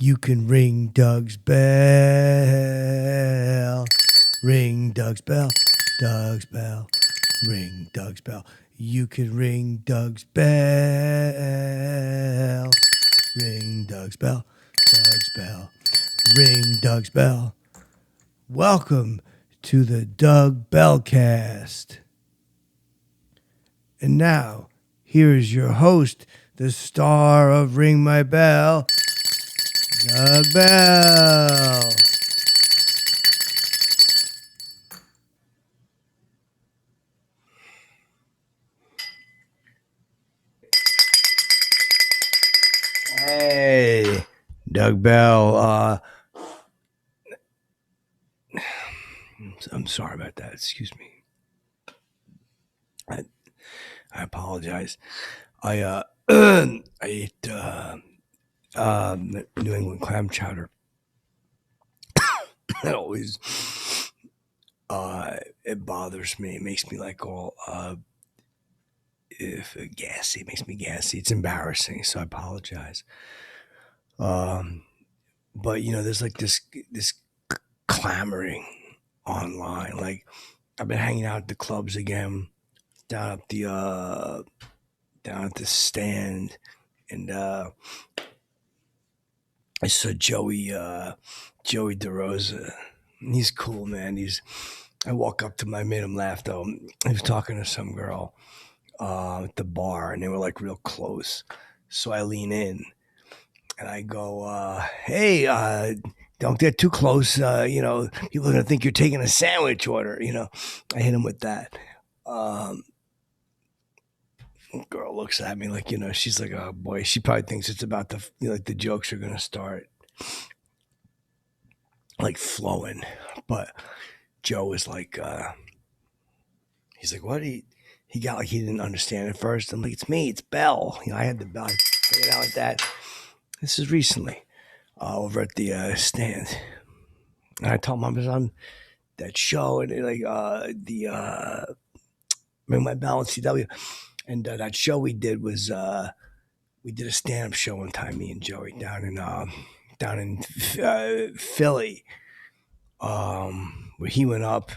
You can ring Doug's bell. Ring Doug's bell. Doug's bell. Ring Doug's bell. You can ring Doug's bell. Ring Doug's bell. Doug's bell. Ring Doug's bell. Welcome to the Doug Bellcast. And now, here is your host, the star of Ring My Bell, Doug Bell. Hey, Doug Bell. I'm sorry about that. Excuse me. I apologize. I ate New England clam chowder. It always it bothers me. It makes me like all gassy. It makes me gassy. It's embarrassing. So I apologize. But there's like this clamoring online. Like I've been hanging out at the clubs again, down at the stand, and I saw JJOEY Derosa. He's cool, man. I walk up to him, I made him laugh though. He was talking to some girl at the bar, and they were like real close. So I lean in and I go, "Hey, don't get too close. People are gonna think you're taking a sandwich order." I hit him with that. Girl looks at me like, she's like, "Oh boy," she probably thinks it's about like the jokes are gonna start like flowing. But Joe was like, he's like, "What?" He got like he didn't understand at first. I'm like, "It's me, it's Bell." I had the bell. I figured out like that. This is recently over at the stand, and I told him I was on that show and like the Ring My Bell and CW, and that show we did was we did a stand-up show one time, me and Joey down in Philly, where he went up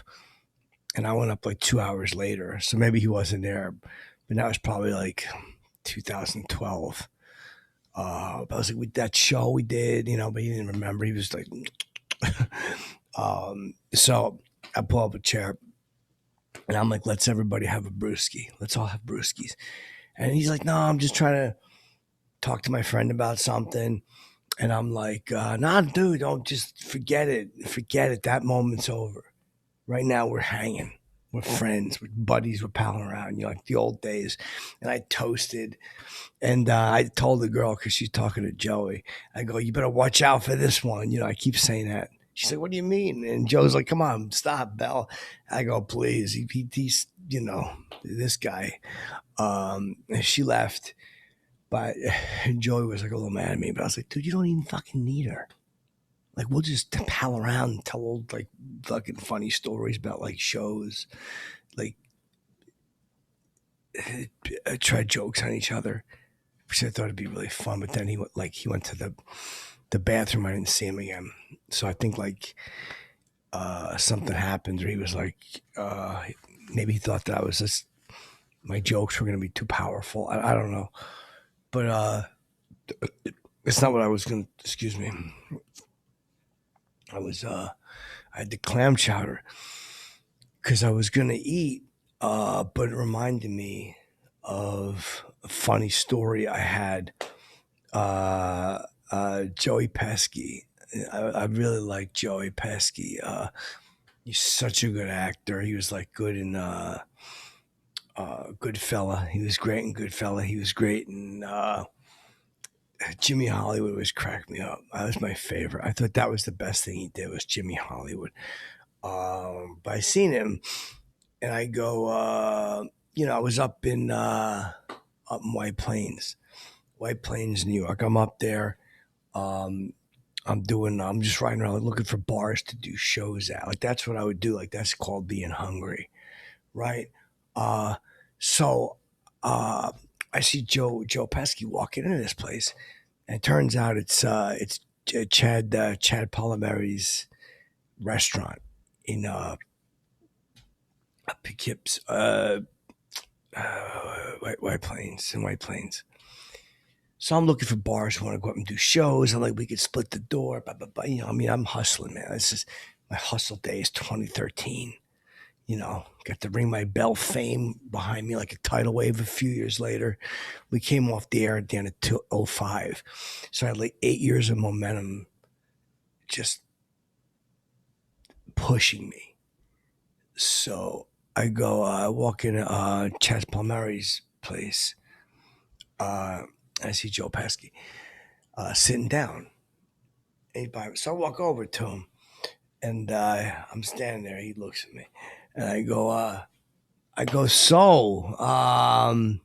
and I went up like 2 hours later, so maybe he wasn't there, but that was probably like 2012. But I was like, with that show we did, but he didn't remember. He was like, so I pull up a chair and I'm like, "Let's everybody have a brewski. Let's all have brewskis." And he's like, "No, I'm just trying to talk to my friend about something." And I'm like, "Nah, dude, don't just forget it. Forget it. That moment's over. Right now we're hanging. We're friends. We're buddies. We're palling around, like the old days." And I toasted. And I told the girl, because she's talking to Joey, I go, "You better watch out for this one." I keep saying that. She's like, "What do you mean?" And Joe's like, "Come on, stop, Bell." I go, "Please." He's, this guy. And she left. But Joey was like a little mad at me. But I was like, "Dude, you don't even fucking need her. Like, we'll just pal around and tell old, like, fucking funny stories about, like, shows. Like, try jokes on each other." Which I thought it'd be really fun. But then he went to the bathroom. I didn't see him again. So I think, like, something happened, or he was like, maybe he thought that I was just, my jokes were going to be too powerful. I don't know. But it's not what I was going to, excuse me. I had the clam chowder because I was going to eat, but it reminded me of a funny story I had. Joey Pesci. I really like Joey Pesci. He's such a good actor. He was like good in Goodfella. He was great in Goodfella. He was great in Jimmy Hollywood. Was cracked me up. That was my favorite. I thought that was the best thing he did was Jimmy Hollywood. But I seen him, and I go, I was up in White Plains, New York. I'm up there. I'm just riding around looking for bars to do shows at. Like, that's what I would do. Like, that's called being hungry, right? So I see Joe Pesci walking into this place, and it turns out it's Chad Palminteri's restaurant in Poughkeep's White Plains in White Plains. So I'm looking for bars who want to go up and do shows. I'm like, we could split the door. Blah, blah, blah. You know, I mean, I'm hustling, man. This is my hustle days, 2013. You know, got to ring my bell fame behind me like a tidal wave a few years later. We came off the air at the end of 2005. So I had like 8 years of momentum just pushing me. So I go, walk in Chaz Palminteri's place. I see Joe Pesci sitting down. So I walk over to him, and I'm standing there. He looks at me, and I go, so, am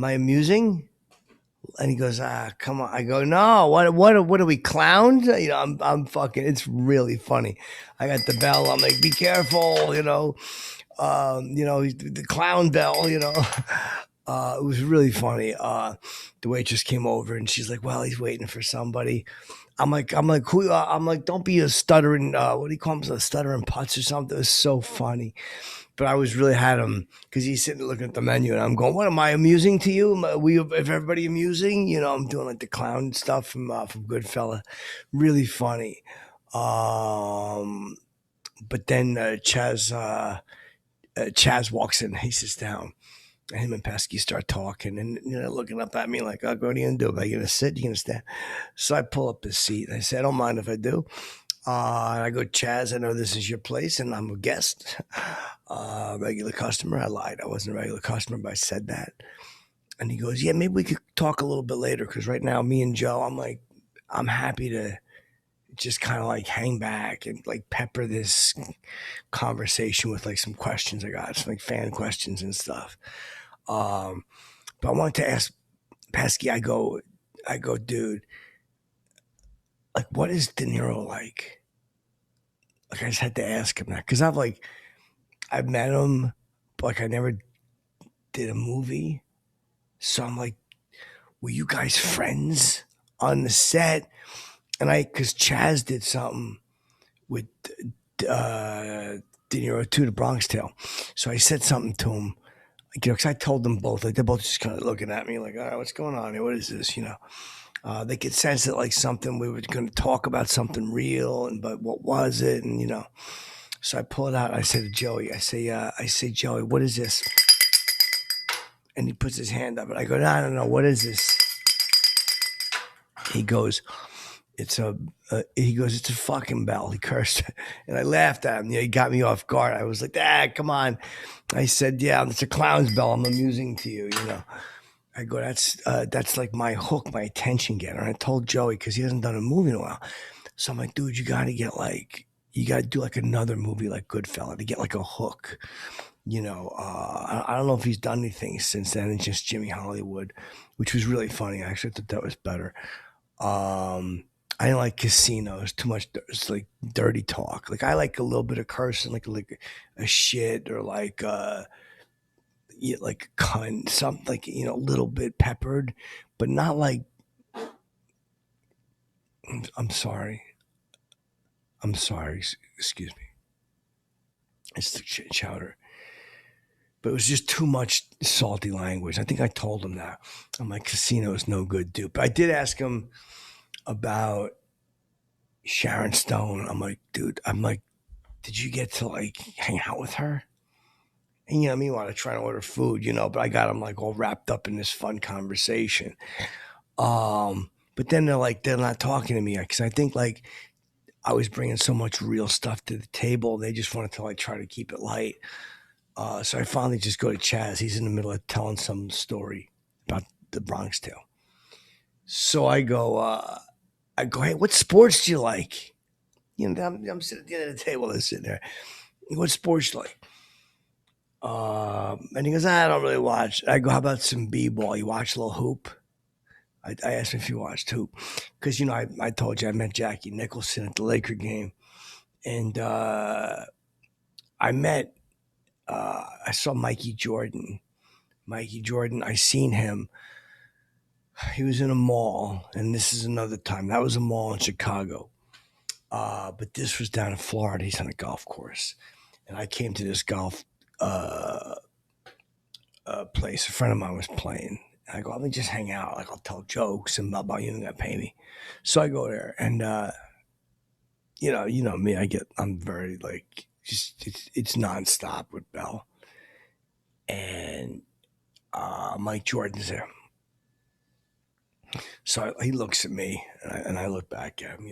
I amusing? And he goes, come on. I go, no, what are we, clowns? You know, I'm fucking, it's really funny. I got the bell. I'm like, be careful, the clown bell, it was really funny. The waitress came over and she's like, well, he's waiting for somebody. I'm like, who? I'm like, don't be a stuttering, what do you call him? A stuttering putz or something. It was so funny. But I was really had him because he's sitting looking at the menu and I'm going, what, am I amusing to you? If everybody amusing? You know, I'm doing like the clown stuff from Goodfella. Really funny. But then Chaz walks in, he sits down. And him and Pesci start talking and looking up at me like, oh, what are you gonna do? Are you gonna sit? You gonna stand? So I pull up his seat and I say, I don't mind if I do. And I go, Chaz, I know this is your place and I'm a guest, regular customer. I lied. I wasn't a regular customer, but I said that. And he goes, yeah, maybe we could talk a little bit later because right now, me and Joe, I'm like, I'm happy to just kind of like hang back and like pepper this conversation with like some questions I got, some like fan questions and stuff. But I wanted to ask Pesci, I go, dude, like, what is De Niro like? Like, I just had to ask him that because I've met him, but like, I never did a movie. So I'm like, were you guys friends on the set? And because Chaz did something with De Niro too, The Bronx Tale. So I said something to him, because I told them both, like, they're both just kind of looking at me like, all right, what's going on here? What is this? They could sense it like something we were going to talk about something real, but what was it? And so I pull it out. I say to Joey, I say, Joey, what is this? And he puts his hand up, and I go, no, what is this? He goes, it's a fucking bell. He cursed, and I laughed at him. He got me off guard. I was like, come on. I said, yeah, it's a clown's bell. I'm amusing to you, I go, that's like my hook, my attention getter. And I told Joey, because he hasn't done a movie in a while. So I'm like, dude, you got to do like another movie like Goodfella to get like a hook. I don't know if he's done anything since then. It's just Jimmy Hollywood, which was really funny. Actually, I thought that was better. I didn't like Casinos too much. It's like dirty talk. Like I like a little bit of cursing, like a shit or like cunt, something like a little bit peppered, but not like. I'm sorry. Excuse me. It's the chowder. But it was just too much salty language. I think I told him that. I'm like, Casino is no good, dude. But I did ask him about Sharon Stone. I'm like, dude, did you get to like hang out with her? And meanwhile, I try to order food, but I got him like all wrapped up in this fun conversation. But then they're not talking to me because I think like I was bringing so much real stuff to the table. They just wanted to like try to keep it light. So I finally just go to Chaz. He's in the middle of telling some story about the Bronx Tale. So I go, hey, what sports do you like? I'm sitting at the end of the table. They're sitting there. What sports do you like? And he goes, I don't really watch. I go, how about some b-ball? You watch a little hoop? I asked him if he watched hoop. Because, I told you I met Jackie Nicholson at the Laker game. And I saw Mikey Jordan. I seen him He was in a mall, and this is another time. That was a mall in Chicago. But this was down in Florida. He's on a golf course. And I came to this golf uh, place. A friend of mine was playing. And I go, let me just hang out. Like, I'll tell jokes and blah, blah. You don't got to pay me. So I go there. And, you know me. I'm very, like, just, it's nonstop with Bell. And Mike Jordan's there. So he looks at me, and I look back at him,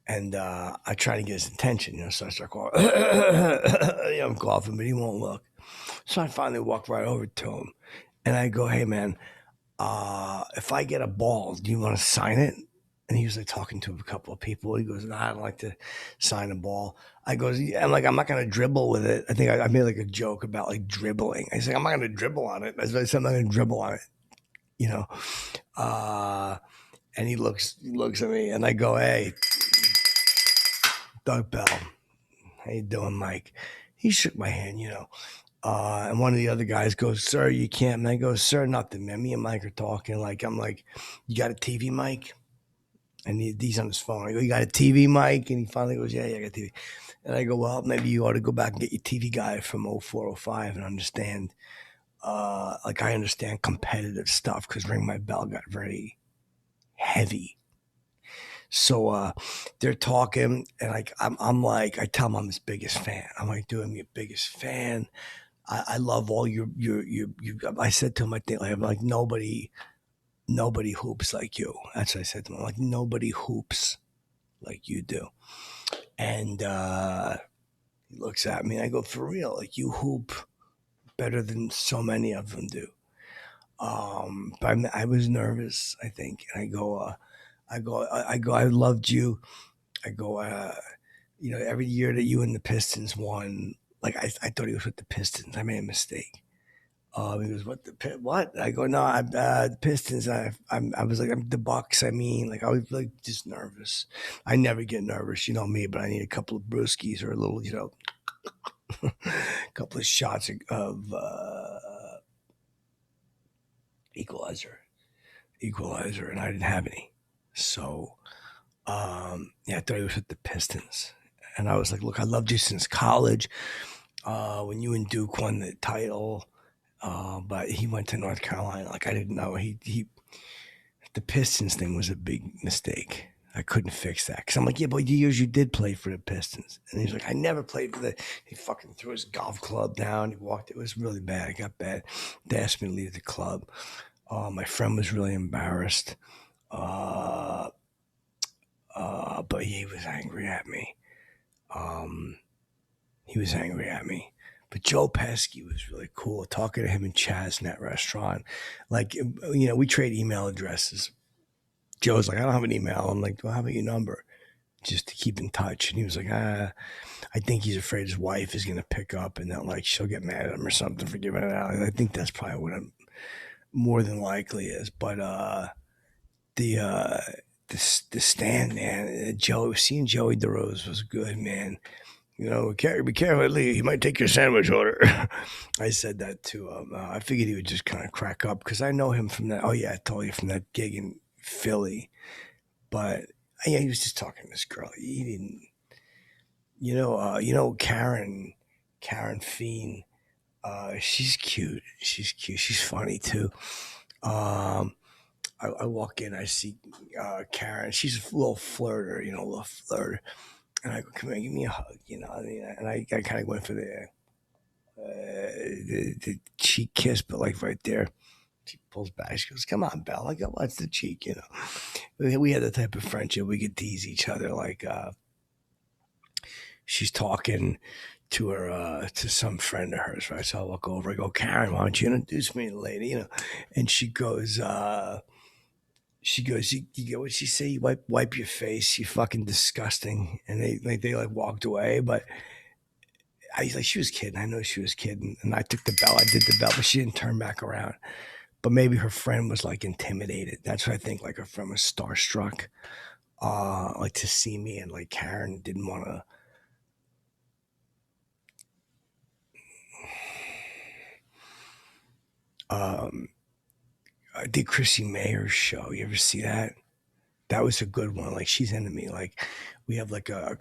and I try to get his attention, so I start calling. I'm coughing, but he won't look. So I finally walk right over to him, and I go, "Hey, man, if I get a ball, do you want to sign it?" And he was like talking to a couple of people. He goes, "No, I don't like to sign a ball." I goes, yeah, I'm like, I'm not going to dribble with it. I think I made like a joke about like dribbling. I said, I'm not going to dribble on it. I said, I'm not going to dribble on it, you know. And he looks at me, and I go, "Hey, Doug Bell, how you doing, Mike?" He shook my hand, and one of the other guys goes, "Sir, you can't." And I go, "Sir, nothing, man. Me and Mike are talking. Like, I'm like, you got a TV, Mike?" And he's on his phone. I go, "You got a TV, Mike?" And he finally goes, "Yeah, I got a TV." And I go, "Well, maybe you ought to go back and get your TV guy from 0405 and understand. Like, I understand competitive stuff because Ring My Bell got very heavy." So they're talking, and like I'm like, I tell him I'm his biggest fan. I'm like, "Dude, I'm your biggest fan. I love all your. I said to him, I think like, I'm like, nobody hoops like you. That's what I said to him. I'm like, nobody hoops like you do. And he looks at me, and I go, "For real, like, you hoop better than so many of them do." But I was nervous, I think, and I go, "I loved you." I go, every year that you and the Pistons won, like, I thought he was with the Pistons. I made a mistake. He goes, what? I go, "No, the Pistons." I was like, "I'm the Bucks." I mean, like, I was like just nervous. I never get nervous, you know me, but I need a couple of brewskis or a little, a couple of shots of equalizer, and I didn't have any. So, yeah, I thought he was with the Pistons. And I was like, "Look, I loved you since college. When you and Duke won the title, but he went to North Carolina. Like, I didn't know the Pistons thing was a big mistake. I couldn't fix that because I'm like, yeah, but the years you did play for the Pistons." And he's like, "I never played for the." He fucking threw his golf club down. He walked. It was really bad. It got bad. They asked me to leave the club. My friend was really embarrassed. Uh, but he was angry at me. Um, he was angry at me. But Joe Pesci was really cool. Talking to him in Chaz in that restaurant, like, we trade email addresses. Joe's like, "I don't have an email." I'm like, "Well, how about your number, just to keep in touch?" And he was like, "I think he's afraid his wife is gonna pick up and that, like, she'll get mad at him or something for giving it out." And I think that's probably what I'm more than likely is. But the uh, the stand, man, seeing Joey DeRose was good, man. Be careful, Lee. He might take your sandwich order." I said that to him. I figured he would just kind of crack up because I know him from that. Oh yeah, I told you, from that gig in Philly. But yeah, he was just talking to this girl. He didn't, Kerryn Feehan. She's cute. She's cute. She's funny too. Um, I walk in, I see Karen. She's a little flirter, a little flirter. And I go, "Come here, give me a hug," I mean, and I kind of went for the cheek kiss, but like right there. She pulls back. She goes, "Come on, Belle." I go, "What's the cheek?" We had the type of friendship we could tease each other. Like, she's talking to her to some friend of hers, right? So I look over. I go, "Karen, why don't you introduce me to the lady?" And she goes, "You get what she say? You wipe your face. You fucking disgusting." And they like walked away, but I was like, she was kidding. I know she was kidding. And I took the bell. I did the bell, but she didn't turn back around. But maybe her friend was like intimidated. That's what I think. Like, her friend was starstruck, like, to see me, and like Karen didn't want to. Um, I did Chrissy Mayer's show. You ever see that? That was a good one. Like she's into me. Like we have like a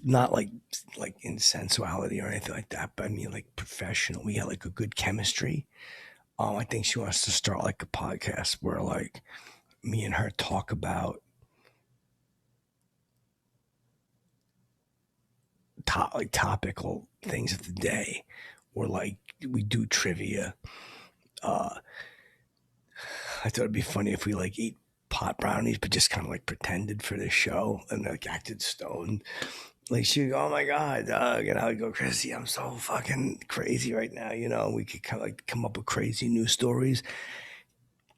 not like in sensuality or anything like that, but I mean like professional. We had like a good chemistry. I think she wants to start like a podcast where like me and her talk about like topical things of the day, or like we do trivia. Uh, I thought it'd be funny if we like eat pot brownies, but just kind of like pretended for the show and like acted stoned. Like she'd go, "Oh my god, Doug," and I would go, "Chrissy, I'm so fucking crazy right now." You know, we could kind of like come up with crazy news stories.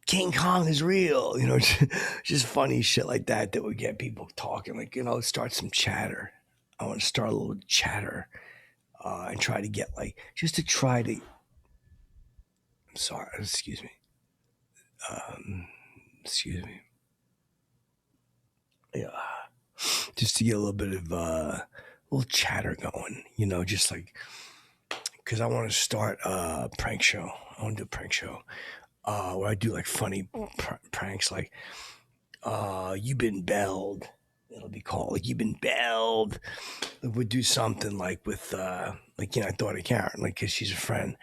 King Kong is real, you know, just funny shit like that that would get people talking. Like, you know, start some chatter. I want to start a little chatter and try to get like just to try to. I'm sorry, excuse me. Excuse me. Yeah, just to get a little bit of little chatter going. You know, just like because I want to start a prank show. I want to do a prank show where I do like funny pranks, like "You've been belled." It'll be called like "You've been belled." We'd do something like with like I thought of Karen, like because she's a friend,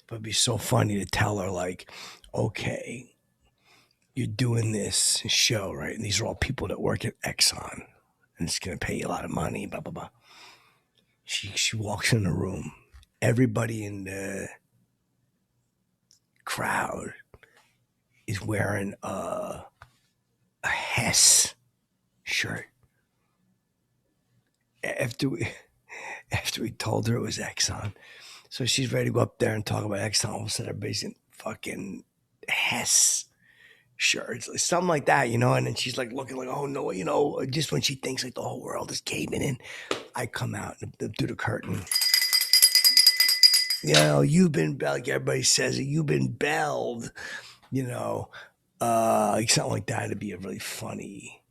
but it'd be so funny to tell her like, okay, you're doing this show, right? And these are all people that work at Exxon, and it's gonna pay you a lot of money. Blah blah blah. She walks in the room. Everybody in the crowd is wearing a Hess shirt. After we after we told her it was Exxon, so she's ready to go up there and talk about Exxon. All of a sudden, everybody's in fucking Hess shirts, like something like that, you know. And then she's like looking like, oh no, you know, just when she thinks like the whole world is caving in, I come out through the curtain. You know, you've been like everybody says it. You've been belled. You know, like something like that. It'd be a really funny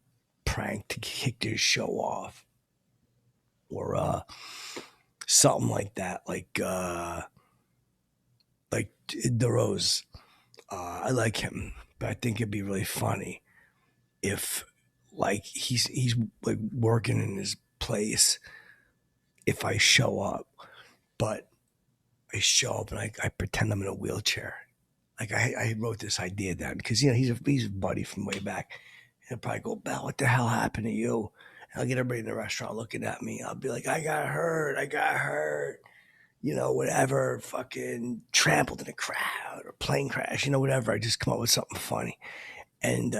prank to kick their show off, or something like that, like Derosa. I like him, but I think it'd be really funny if like he's like working in his place. If I show up, but I show up and I pretend I'm in a wheelchair. Like I wrote this idea down because you know he's a buddy from way back. He'll probably go, "Bell, what the hell happened to you?" And I'll get everybody in the restaurant looking at me. I'll be like, I got hurt. You know, whatever, fucking trampled in a crowd or plane crash, you know, whatever. I just come up with something funny. And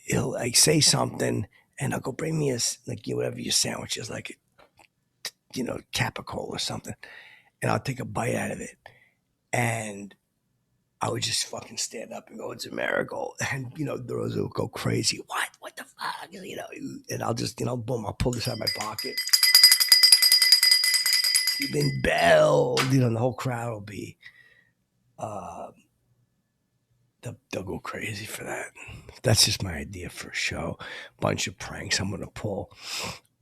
he'll like say something and I'll go, bring me like, you know, whatever your sandwich is, like, you know, capicola or something. And I'll take a bite out of it. And I would just fucking stand up and go, "It's a miracle." And, you know, the Rosa will go crazy. What the fuck? You know, and I'll just, you know, boom, I'll pull this out of my pocket. You've been belled, you know, and the whole crowd will be, uh, they'll go crazy for that. That's just my idea for a show. Bunch of pranks I'm gonna pull.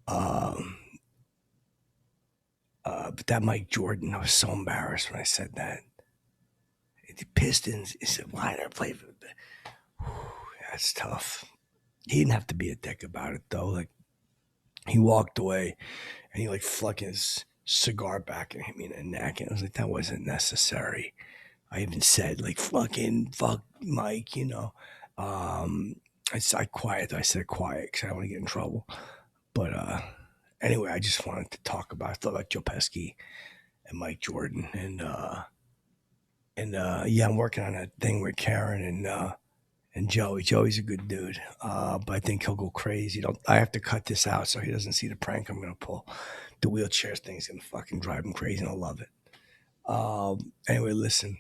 Um, but that Mike Jordan, I was so embarrassed when I said that. The Pistons, he said, "Why did I play for the?" That's tough. He didn't have to be a dick about it though. Like he walked away and he like flucked his cigar back and hit me in the neck, and I was like, that wasn't necessary. I even said like fucking fuck Mike, you know. I said quiet. I said quiet because I don't want to get in trouble. But anyway, I just wanted to talk about. I thought about Joe Pesci and Mike Jordan, and yeah, I'm working on that thing with Karen and Joey. Joey's a good dude, but I think he'll go crazy. I have to cut this out so he doesn't see the prank I'm gonna pull. The wheelchair thing's gonna fucking drive him crazy, and I'll love it. Anyway, listen.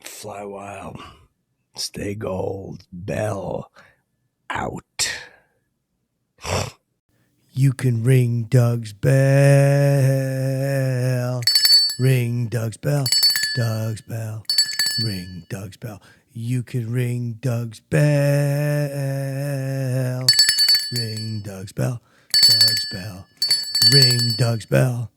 Fly wild. Stay gold. Bell out. You can ring Doug's bell. Ring Doug's bell. Doug's bell. Ring Doug's bell. You can ring Doug's bell. Ring Doug's bell. Doug's bell. Ring Doug's bell.